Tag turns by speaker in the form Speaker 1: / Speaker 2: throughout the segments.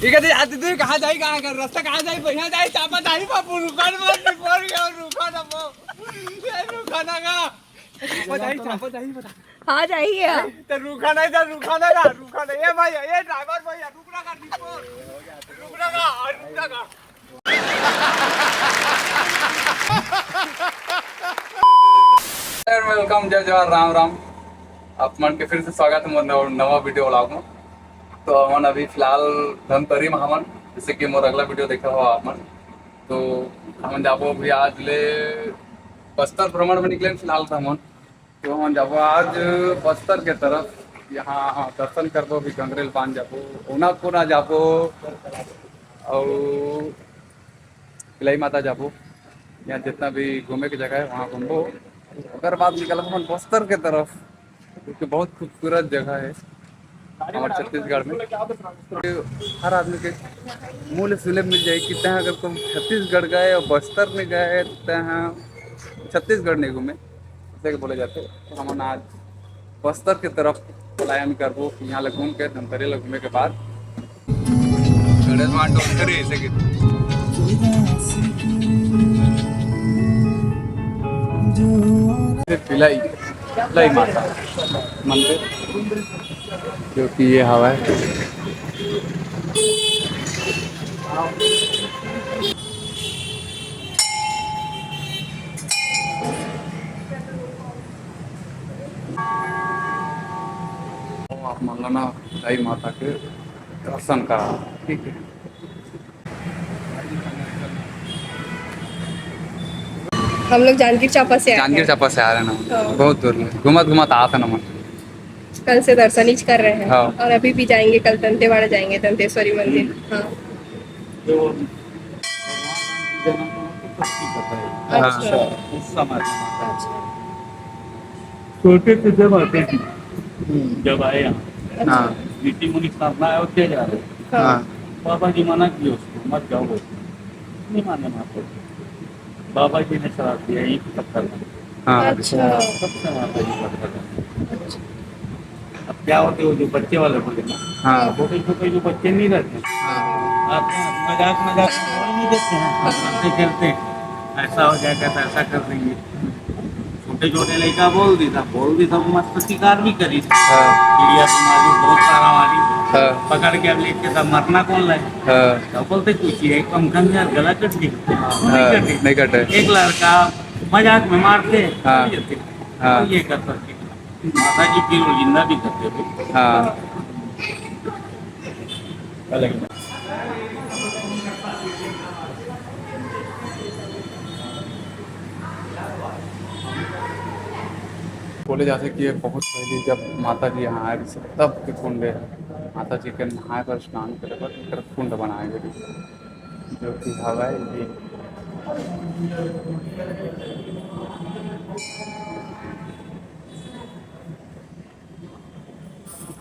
Speaker 1: ठीक है आती थी कहाँ जाई कहाँ कर रास्ता कहाँ जाई बढ़िया जाई चापा जाई बापू रुकान मत निकोर गया रुका ना वो ये रुका ना का चापा जाई बता
Speaker 2: हाँ जाइए
Speaker 1: तो रुका नहीं ये भाई ये ड्राइवर भैया रुकना का निकोर रुकना का वेलकम जय जवाहर राम राम आप मन के फिर से स्वागत है मोर नवा वीडियो व्लॉग में। तो हमन अभी फिलहाल धमतरी में हमन जैसे कि मोर अगला वीडियो देखा हो आप मन तो हमन जाबो अभी आज ले बस्तर भ्रमण में निकले फिलहाल तो हमन तो हमन जाबो आज बस्तर के तरफ यहाँ दर्शन करबो भी कंगरेल पान जाबो ओनाकोना जाबो और किलाई माता जाबो यहाँ जितना भी घूमे की जगह है वहाँ घूमबो अगर बाद निकल हमन बस्तर के तरफ क्योंकि बहुत खूबसूरत जगह है हमारे छत्तीसगढ़ में। हर आदमी के मूल सुलभ मिल जाए कि तहाँ अगर तुम छत्तीसगढ़ गए और बस्तर में गए तहाँ छत्तीसगढ़ नहीं घूमे जैसे बोले जाते तो हम आज बस्तर के तरफ पलायन करबो यहाँ लग घूम के धमतरी लग घूमे के बाद पिलाई पिलाई माता मंदिर जो कि ये हवा है आप मंगना पिलाई माता के दर्शन करा ठीक है।
Speaker 2: हम लोग जांजगीर चांपा से
Speaker 1: आ रहे हैं ना बहुत दूर में घुमत आता ना मन
Speaker 2: कल से दर्शन ही कर रहे हैं।
Speaker 1: हाँ।
Speaker 2: और अभी भी जाएंगे कल दंतेवाड़ा जाएंगे दंतेश्वरी मंदिर। हाँ अच्छा
Speaker 3: छोटे से जब आते थे जब आए यहाँ रीति मुनि स्थापना अयोध्या जा रहे
Speaker 2: हाँ
Speaker 3: बाबा जी मना किए उसको मत जाओ बोलते नहीं माने वहाँ पर बाबा जी ने शराब दिया यही पत्थर
Speaker 2: अच्छा
Speaker 3: सबसे माता जी पत्थर अब क्या होते वो जो बच्चे वाले बोले ना छोटे छोटे जो बच्चे नहीं रहते आते हैं मजाक नहीं देते हैं हंसते खेलते ऐसा हो जाएगा तो ऐसा कर देंगे छोटे छोटे लड़का बोल दी था मस्त प्रतिकार भी करी चिड़िया तुम्हारी बहुत सारा मारी पकड़ के अब लेके सब मरना कौन लाए तो बोलते कुछ एक पंखन यार गला कट दी
Speaker 1: नहीं कटे
Speaker 3: एक लड़का मजाक में मारते ये कर सकते माता जी की जिंदा भी करते
Speaker 1: बोले जाते कि ये बहुत पहले जब माता जी यहाँ आए थे तब के कुंड है माता जी के नहाए पर स्नान करे पर एक कुंड बनाए गए जो कि हवा है ये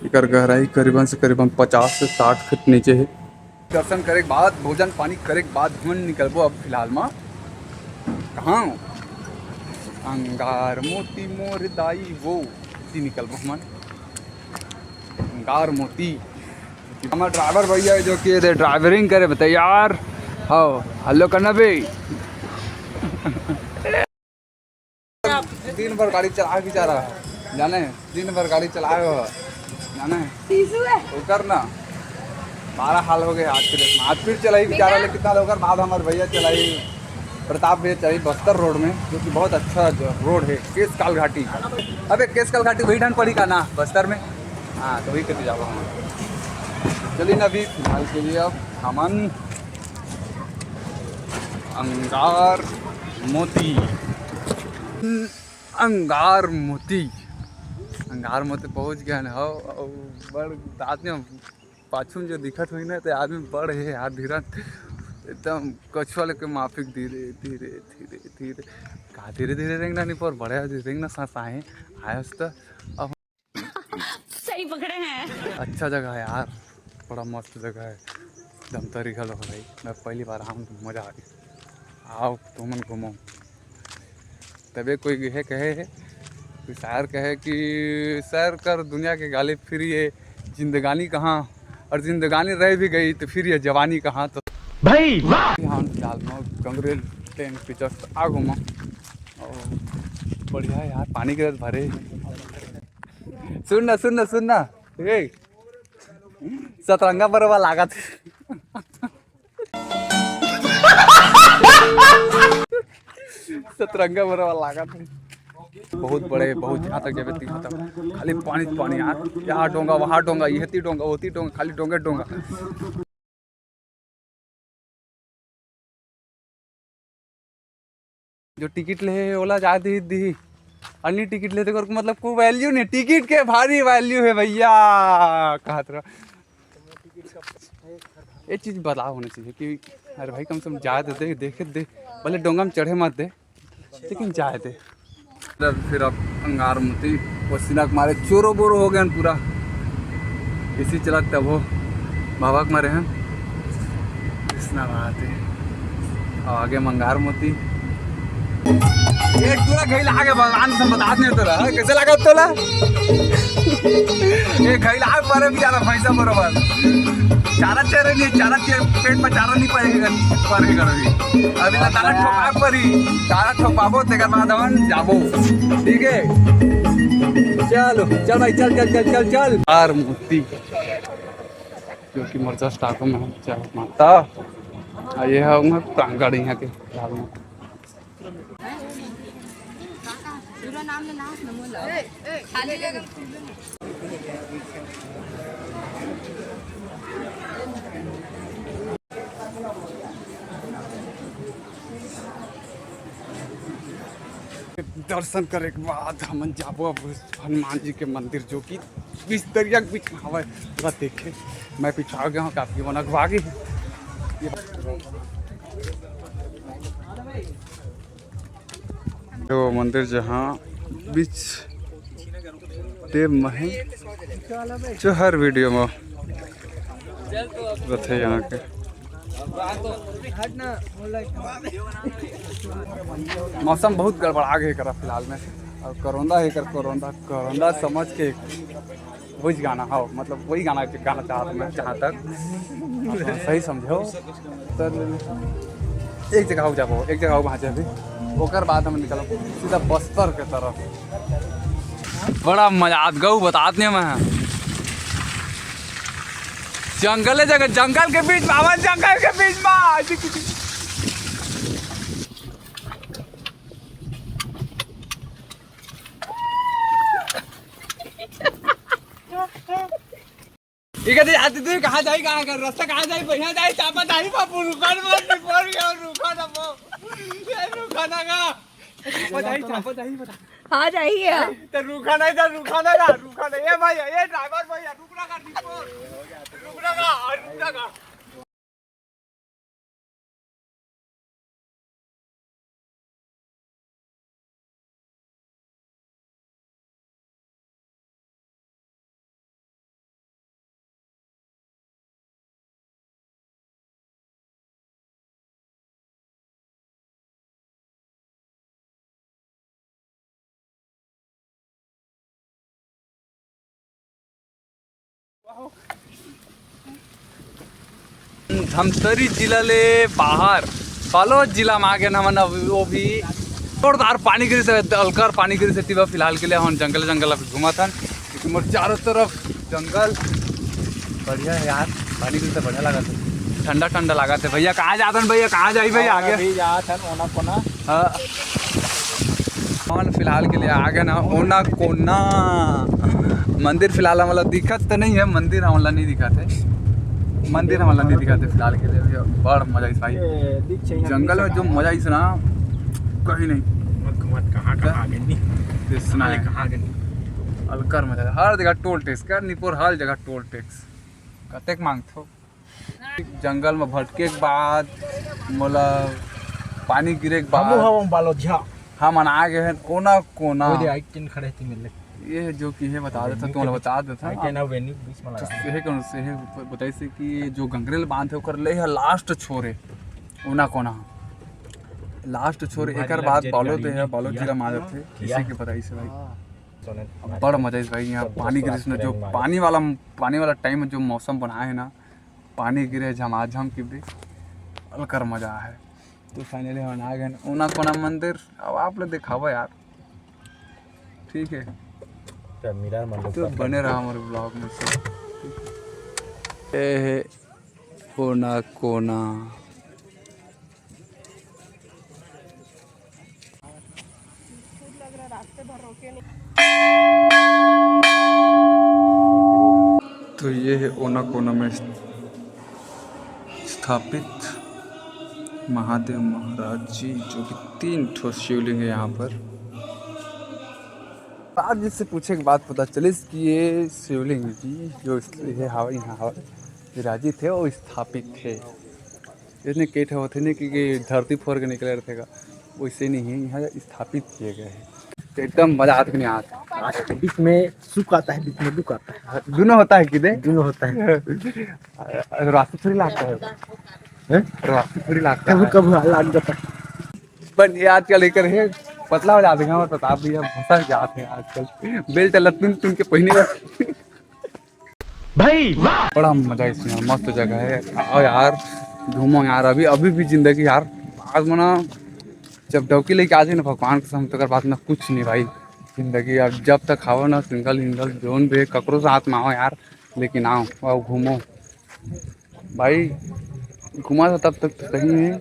Speaker 1: एकर गहराई करीबन से करीबन 50 से 60 फीट नीचे है। दर्शन करे के बाद भोजन पानी करे के बाद हम निकलबो अब फिलहाल में कहाँ अंगार मोती मोर दाई वो निकलबो हम अंगार मोती हमारा ड्राइवर भैया जो कि ड्राइवरिंग करे बताइए यार हाँ हेलो करना भाई दिन भर गाड़ी चला के जा रहा है जाने दिन भर गाड़ी चलाए हो जाने तो करना 12 हाल हो गए आज के डेट में आज फिर चलाई बेचारा ले कितना होकर बाद हमारे भैया चलाई प्रताप भैया चलाई बस्तर रोड में जो कि बहुत अच्छा रोड है केसकाल घाटी। अबे केसकाल घाटी वही ढंग पड़ी का ना बस्तर में हाँ तो वही करके जाओ हम चलिए ना अभी फिलहाल के लिए अब हमन अंगार मोती पहुँच गए हो बड़ आदमी पाछू में जो दिखत हुई ना तो आदमी बड़ है यार धीरे एकदम कछुआ लेके माफिक धीरे धीरे धीरे धीरे का धीरे धीरे रेंगना नहीं पर बड़े रेंगना साए आयस तो अब
Speaker 2: सही पकड़े हैं।
Speaker 1: अच्छा जगह है यार बड़ा मस्त जगह है धमतरी घलो भाई मैं पहली बार हम मजा आ गई आओ तुमन घूमो तबे कोई है कहे है शायर कहे कि सैर कर दुनिया के गालिब फिर ये जिंदगानी कहाँ और जिंदगानी रह भी गई तो फिर ये जवानी कहाँ। तो
Speaker 3: भाई
Speaker 1: यहाँ फिलहाल में गंगरेल टैंक पे जस्ट आ घूमा और बढ़िया है यार, पानी के भरे। सुनना सुनना सुनना सतरंगा बरवा लागत सतरंगा बरवा लागत है। बहुत बड़े, बहुत यहाँ तक जब यहाँ तक खाली पानी पानी यार, यहाँ डोंगा वहाँ डोंगा, ये डोंगा होती डोंगा, खाली डोंगे डोंगा। जो टिकट ले ओला जा दी दी अन्य टिकट लेते कर मतलब कोई वैल्यू नहीं, टिकट के भारी वैल्यू है भैया। कहा तरह ये चीज़ बदलाव होना चाहिए कि अरे भाई कम से कम जाए तो दे, देखे दे, भले डोंगा में चढ़े मत दे लेकिन जाए दे। फिर अब अंगार मुती पसीना के मारे चोरो बोरो हो गए पूरा, इसी चला तब हो बाबा के मारे हैं इतना बात है। और आगे मंगार मोती एक पूरा घैला आगे भगवान से बता नहीं तो रहा कैसे लगा तोला ये घैला आगे पर भी ज्यादा पैसा बरोबर चारा चेहरे नहीं, चारा पेट में चारा नहीं पाएगा पड़ेगा अभी अभी ना तारा ठोका परी, तारा ठोकाबो तेकर बाद हम जाबो। ठीक है चलो चल भाई चल चल चल चल चल यार मूर्ति जो कि मर्जा स्टाक में चल माता ये है प्रांगण यहाँ के फिलहाल में। दर्शन करे के बाद हम जाबो अब हनुमान जी के मंदिर जो कि बीच दरिया के बीच में हवा पूरा देखे। मैं पीछा गया हूँ काफी मन अगवागी तो मंदिर जहाँ बीच देव महे जो हर वीडियो में रहते यहाँ के। मौसम बहुत गड़बड़ा गए करा फिलहाल में और कोरोना है कर कोरोना समझ के वही गाना हो मतलब वही गाना गाना चाहता हूँ मैं जहाँ तक सही समझो तो एक जगह हो जाओ, एक जगह हो वहाँ जाए ओकर बाद हम निकलो सीधा बस्तर के तरफ। बड़ा मजा आत गऊ बतात नहीं मैं जंगल है जगह, जंगल के बीच में आवाज, जंगल के बीच में आती थी कहाँ जाए कहाँ कर रास्ता कहाँ जाए बढ़िया जाए चापा जाए बापू रुका मत पड़ गया रुका ना वो रुका ना का चापा जाए बता
Speaker 2: हाँ जाइए
Speaker 1: तो रुका नहीं था रुका ना ये भैया ये ड्राइवर भैया रुकना का रुकना का धमतरी जिला ले बाहर बालोद जिला में आगे ना मन वो भी जोरदार पानी गिरी से अलकर पानी गिरी से फिलहाल के लिए हम जंगल जंगल घूमा था क्योंकि मोर चारों तरफ जंगल बढ़िया है यार। पानी गिरी से बढ़िया लगा था, ठंडा ठंडा लगा था। भैया कहाँ जाते हैं भैया कहाँ जाए भैया आगे हाँ फिलहाल के लिए आगे ना ओना कोना मंदिर फिलहाल हमारा दिक्कत तो नहीं है, मंदिर हमारा नहीं दिखाते फिलहाल के लिए। बड़ा मजा इस भाई जंगल में जो मजा इस ना कहीं नहीं सुना है अलकर मजा हर जगह टोल टैक्स कर निपुर हर जगह टोल टैक्स कतेक मांगथो। जंगल में भटके के बाद मोला पानी गिरे के बाद हम आ गए हैं कोना कोना ये जो कि है बता देता तुम बता देता बताई से कि जो गंगरेल बांध है ओकर ले है लास्ट छोरे ओना कोना लास्ट छोरे एक बाद बालोद है बालोद जिला में आ जाते किसी के बताई से भाई बड़ा मजा है भाई यहाँ पानी गिरे इसमें जो पानी वाला टाइम में जो मौसम बना है ना, पानी गिरे झमाझम की भी अलकर मजा है। तो फाइनली हम आ गए ऊना कोना मंदिर। अब आप लोग दिखाओ यार, ठीक है तो बने रहा हमारे ब्लॉग में से। ये है ऊना कोना। तो ये है ऊना कोना में स्थापित महादेव महाराज जी, जो कि 3 ठो शिवलिंग है यहाँ पर। आप जिससे पूछे के बाद पता चले कि ये शिवलिंग जी जो ये हवा यहाँ विराजित थे वो स्थापित थे। इतने केट होते नहीं कि धरती फोड़ के निकले रहते का, वैसे नहीं है, यहाँ स्थापित किए गए हैं। तो एकदम मजा आता नहीं आता।
Speaker 4: बीच में सुख आता है, बीच में दुख आता है,
Speaker 1: दोनों होता है किधर
Speaker 4: दोनों होता है।
Speaker 1: रास्ते थोड़ी लगता है, रास्ते थोड़ी लगता है,
Speaker 4: कभी लाग जाता है।
Speaker 1: पर ये आजकल लेकर है पतला हो जाते हैं और प्रताप भैया फंस जाते हैं आजकल, बेल्ट लटून तुन के पहने
Speaker 4: भाई
Speaker 1: बड़ा मजा इसमें, मस्त जगह है। और यार घूमो यार, अभी भी जिंदगी यार आज मना जब डौकी लेके आ जाए ना भगवान के सामने, तो बात ना कुछ नहीं भाई जिंदगी। अब जब तक खाओ ना सिंगल जोन भी ककरो साथ में आओ यार, लेकिन आओ और घूमो भाई। घुमा तो तब तक तो सही है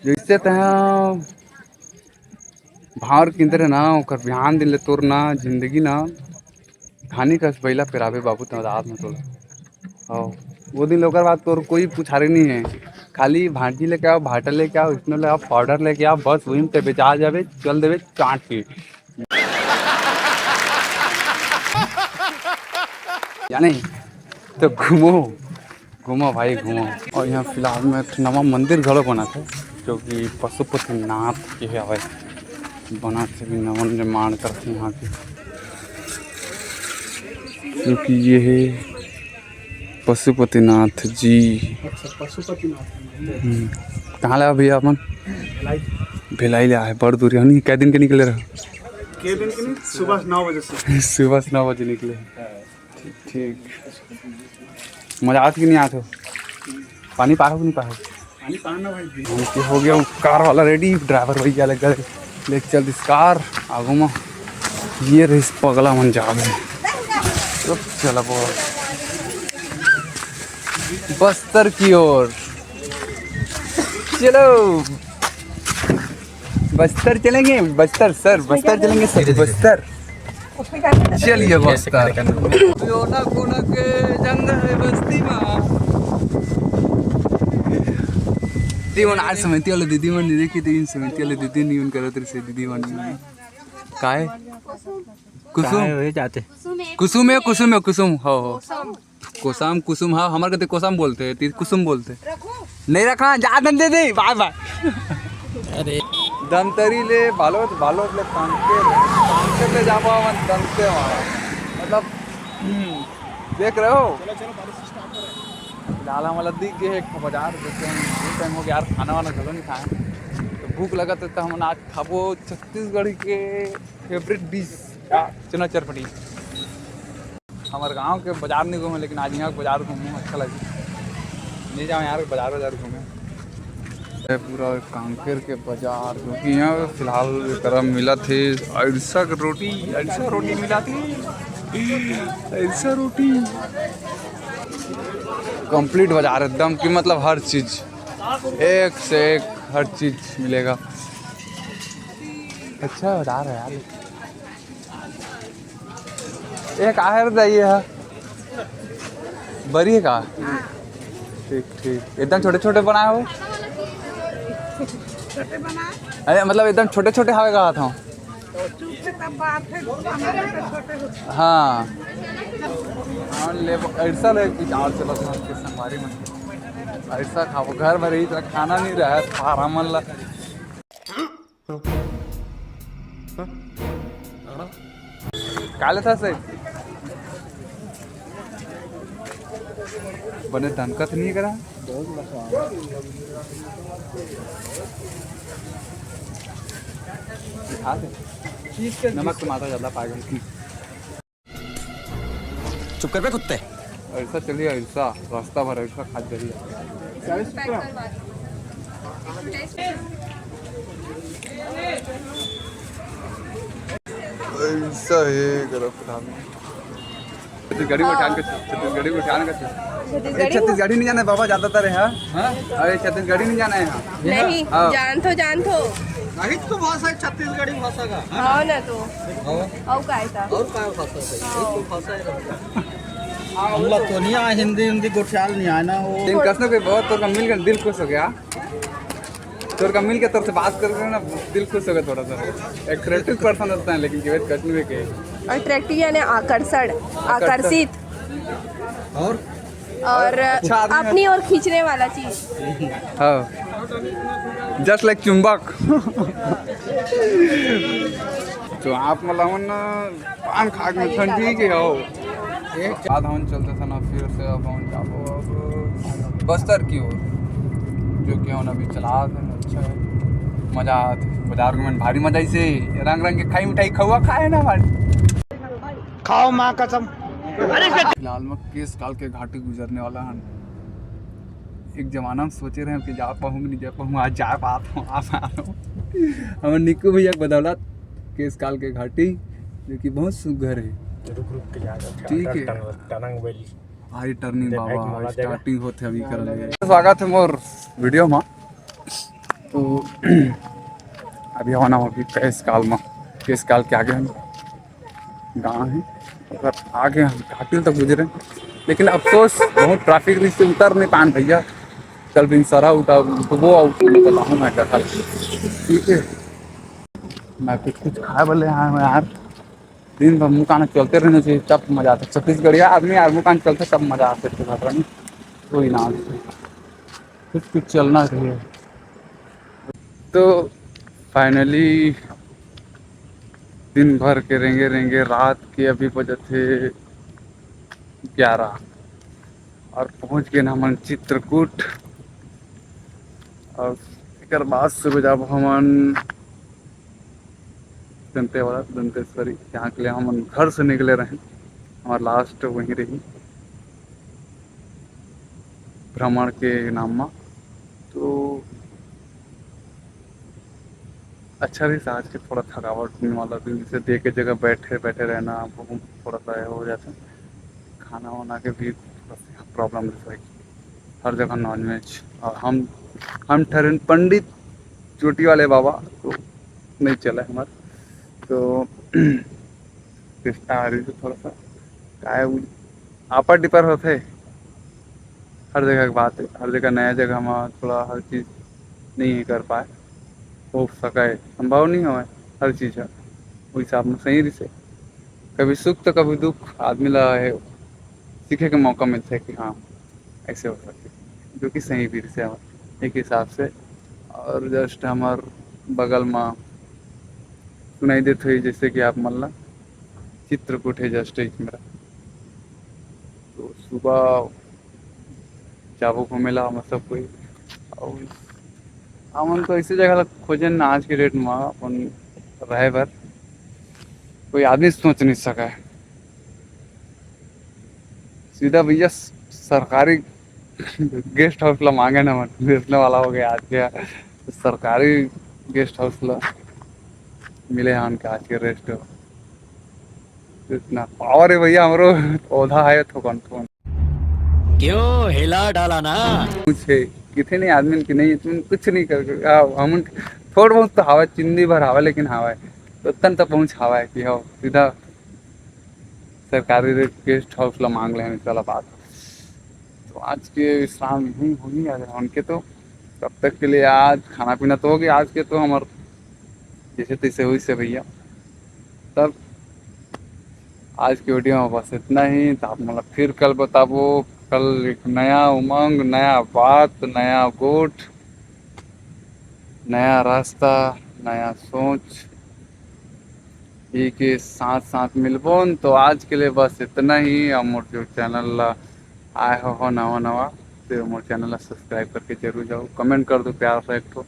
Speaker 1: जैसे तहाँ भावर किंतरे ना ओकर ध्यान दिले तोर ना जिंदगी ना खानी कस बैला पिरावे बाबू तो रात में तोड़। और वो दिन लोग बात तोर कोई पुछारे नहीं है, खाली भांटी लेके आओ, भाटा लेके आओ, इसमें ले आओ, पाउडर लेके आओ, बस वहीं पे बेचा जावे, चल देवे चाट के यानी। तो घूमो भाई घूमो। और यहाँ फिलहाल में एक नवा मंदिर घड़ो बना था जो कि पशुपतिनाथ के है, बना से भी नवन निर्माण करते हैं यहाँ के, क्योंकि ये है पशुपतिनाथ जी। कहाँ लगा भैया अपन? भिलाई लिया है, बड़ दूरी नहीं। कै दिन के निकले रहे?
Speaker 4: सुबह 9 बजे से।
Speaker 1: सुबह 9 बजे निकले। ठीक मजा आती कि नहीं आते? पानी पाओ कि नहीं पाओ?
Speaker 4: पानी पाना भाई
Speaker 1: हो गया कार वाला रेडी, ड्राइवर भैया लग गए लेके चल इस कार आगू में। ये रही पगला मन जाग है। तो चला बस्तर की ओर चलो, बस्तर चलेंगे, बस्तर सर, बस्तर चलेंगे सर, बस्तर चलिए बस्तर। कोना कोना के जंगल है बस्ती में। दीवन आज समिति वाले दीदी मन देखी, 3 समिति वाले दीदी नहीं उन करो तेरे से दीदी मन काय कुसुम
Speaker 4: जाते
Speaker 1: कुसुम हो कोसाम कुसुम। हाँ हमारे कहते कोसाम बोलते हैं, कुसुम बोलते नहीं रखा जा दे दे बाय बाय।
Speaker 4: अरे
Speaker 1: दमतरी ले बालोद ले कांके ले जा पाओ दमते वहाँ, मतलब देख रहे हो। लाला वाला दिख गए एक बाजार, जैसे हम टाइम हो गया यार खाना वाना घरों नहीं खाए, तो भूख लगा तो हम आज खाबो छत्तीसगढ़ के फेवरेट डिश चना चरपटी। हमारे गांव के बाजार नहीं घूमे, लेकिन आज यहाँ के बाजार घूमूँ अच्छा लगे। नहीं जाओ यार बाजार घूमे। पूरा कांकेर के बाजार, क्योंकि यहाँ फिलहाल तरह मिला थे अरसा रोटी मिला थी, अरसा रोटी कंप्लीट बाजार एकदम की, मतलब हर चीज एक से एक हर चीज मिलेगा। अच्छा बाजार है यार। एक आहर जाइए है बड़ी है का, ठीक एकदम छोटे छोटे बनाए हो। अरे मतलब एकदम छोटे छोटे हवे कहा था। हाँ ऐसा ले कि चार चलो के संगवारी में ऐसा खाओ, घर में रही खाना नहीं रहा सारा मन ला। काले था सही बने दनकत नहीं करा। नमक तो मात्रा ज़्यादा पाएगा।
Speaker 5: चुप कर बे कुत्ते।
Speaker 1: ऐसा चलिए, ऐसा रास्ता भर ऐसा खा जाइए। ऐसा है छत्तीसगढ़ी को ठान के छत्तीसगढ़ी को ठान के छत्तीसगढ़ी नहीं जाना है बाबा, ज्यादातर है। हाँ अरे छत्तीसगढ़ी नहीं जाना है यहाँ।
Speaker 2: नहीं
Speaker 1: हाँ।
Speaker 2: जान थो
Speaker 5: नहीं तो भाषा है छत्तीसगढ़ी भाषा का।
Speaker 2: हाँ ना तो और का ऐसा
Speaker 5: और क्या भाषा है? यही तो भाषा है। हम लोग तो नहीं आए, हिंदी गोठियाल नहीं आए ना वो।
Speaker 1: दिन कसने के बहुत तो मिल गया, दिल खुश हो गया। तोर का मिल के तरफ से बात कर रहे हो ना, दिल खुश हो गया थोड़ा सा। एक क्रिएटिव पर्सन होता है लेकिन केवल कसने के
Speaker 2: अट्रैक्टिव यानी आकर्षण, आकर्षित और
Speaker 1: अच्छा आदमी है।
Speaker 2: अपनी ओर खींचने वाला चीज।
Speaker 1: हाँ जस्ट लाइक चुंबक। तो आप मतलब पान खा के ठंडी के हो एक आधा हम चलते थे ना, फिर से अब हम जाबो अब बस्तर की ओर, जो कि हम अभी चला थे। अच्छा है, मजा आते बाजार में भारी मजा। ऐसे रंग रंग के खाई मिठाई खवा खाए ना हमारे।
Speaker 4: खाओ माँ कसम।
Speaker 1: फिलहाल में केस काल के घाटी गुजरने वाला है। एक जमाना में सोचे रहे हैं कि जा पाऊंगी नहीं जा पाऊंगा, आज जा पाता हूँ, आ पा रहा हूँ। हमारे निक्कू भैया की बदौलत केस काल के घाटी, जो कि बहुत सुघर है। ठीक है भाई, टर्निंग बाबा स्टार्टिंग होते अभी कर लिए। स्वागत है मोर वीडियो में। तो अभी आना होगी केस काल में। केस काल के आगे हम गाँव है, अगर आगे हम घाटी तक गुजरे, लेकिन अफसोस बहुत ट्रैफिक रिस्क से उतर नहीं पान भैया। कल भी सरा उठा तो वो बताऊँ मैं क्या था। ठीक है, मैं कुछ खाए बोले आए हूँ यार। दिन भर मुँह कान चलते रहना चाहिए, तब मजा आता है। छत्तीसगढ़िया आदमी यार मुँह कान चलते तब मजा आते थे। कोई ना कुछ चलना चाहिए। तो फाइनली दिन भर के रेंगे रेंगे रात के अभी बजे थे 11 और पहुँच गए ना हमन चित्रकूट। और एक बाद सुबह जब हमन दंतेवाड़ा दंतेश्वरी, जहाँ के लिए हम घर से निकले रहे। हमारा लास्ट वहीं रही भ्रमण के नाम में। तो अच्छा रही आज के, थोड़ा थकावट होने वाला दिन, जैसे देख के जगह बैठे बैठे रहना बहुत थोड़ा सा हो जाता है। खाना वाना के भी थोड़ा सा प्रॉब्लम रहता है, हर जगह नॉनवेज। और हम ठहरे पंडित चोटी वाले बाबा, तो नहीं चला हमारा। तो कृष्णाहारी से थोड़ा सा काय आपर डिपर होते, हर जगह की बात है। हर जगह नया जगह में थोड़ा हर चीज़ नहीं कर पाए, हो सके संभव नहीं हो हर चीज़ है। वो हिसाब में सही से कभी सुख तो कभी दुख आदमी ला है सीखे का मौका मिलता है कि हाँ ऐसे हो सकते, जो कि सही भी से एक हिसाब से। और जस्ट हमार बगल में सुनाई देते हुई जैसे कि आप मल्ला चित्रकूट है जस्ट एक मेरा। तो सुबह जाबो घूमेला हम सब कोई। और हमन तो ऐसी जगह खोजे ना आज के डेट में अपन रहे भर कोई आदमी सोच नहीं सका है। सीधा भैया सरकारी गेस्ट हाउस ला मांगे ना मन बेचने वाला हो गया आज के। तो सरकारी गेस्ट हाउस ला मिले हैं उनके आज के रेस्ट। इतना पावर है भैया, हमारो पौधा है तो कौन
Speaker 6: क्यों हिला डाला ना।
Speaker 1: कुछ है कितने नहीं आदमी की नहीं, तुम कुछ नहीं कर हम थोड़ा बहुत तो हवा चिंदी भर हवा, लेकिन हवा है तो तन तक पहुँच हवा है कि हो सीधा सरकारी गेस्ट हाउस ला मांग लेने वाला बात। तो आज के विश्राम यहीं हुई आज उनके। तो तब तक के लिए आज खाना पीना तो हो गया आज के। तो हमारे जैसे तैसे हुई से भैया, तब आज की वीडियो में बस इतना ही। तो आप मतलब फिर कल बताबो, कल एक नया उमंग, नया बात, नया गोठ, नया रास्ता, नया सोच ये के साथ साथ मिलबो। तो आज के लिए बस इतना ही। और मोर जो चैनल आए हो नवा नवा, तो मोर चैनल सब्सक्राइब करके जरूर जाओ। कमेंट कर दो प्यार से, एक तो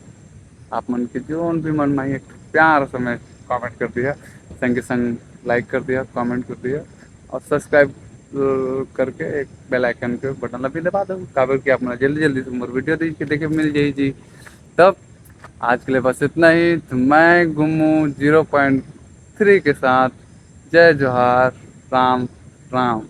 Speaker 1: आप मन के जो भी मन में एक प्यार से मैं कमेंट कर दिया, संग के संग लाइक कर दिया, कमेंट कर दिया और सब्सक्राइब करके एक बेल आइकन के बटन भी दबा दो काबर कि अपना जल्दी जल्दी से मोर वीडियो देखे मिल जाई जी। तब आज के लिए बस इतना ही। तो मैं घूमू 0.3 के साथ। जय जोहार, राम राम।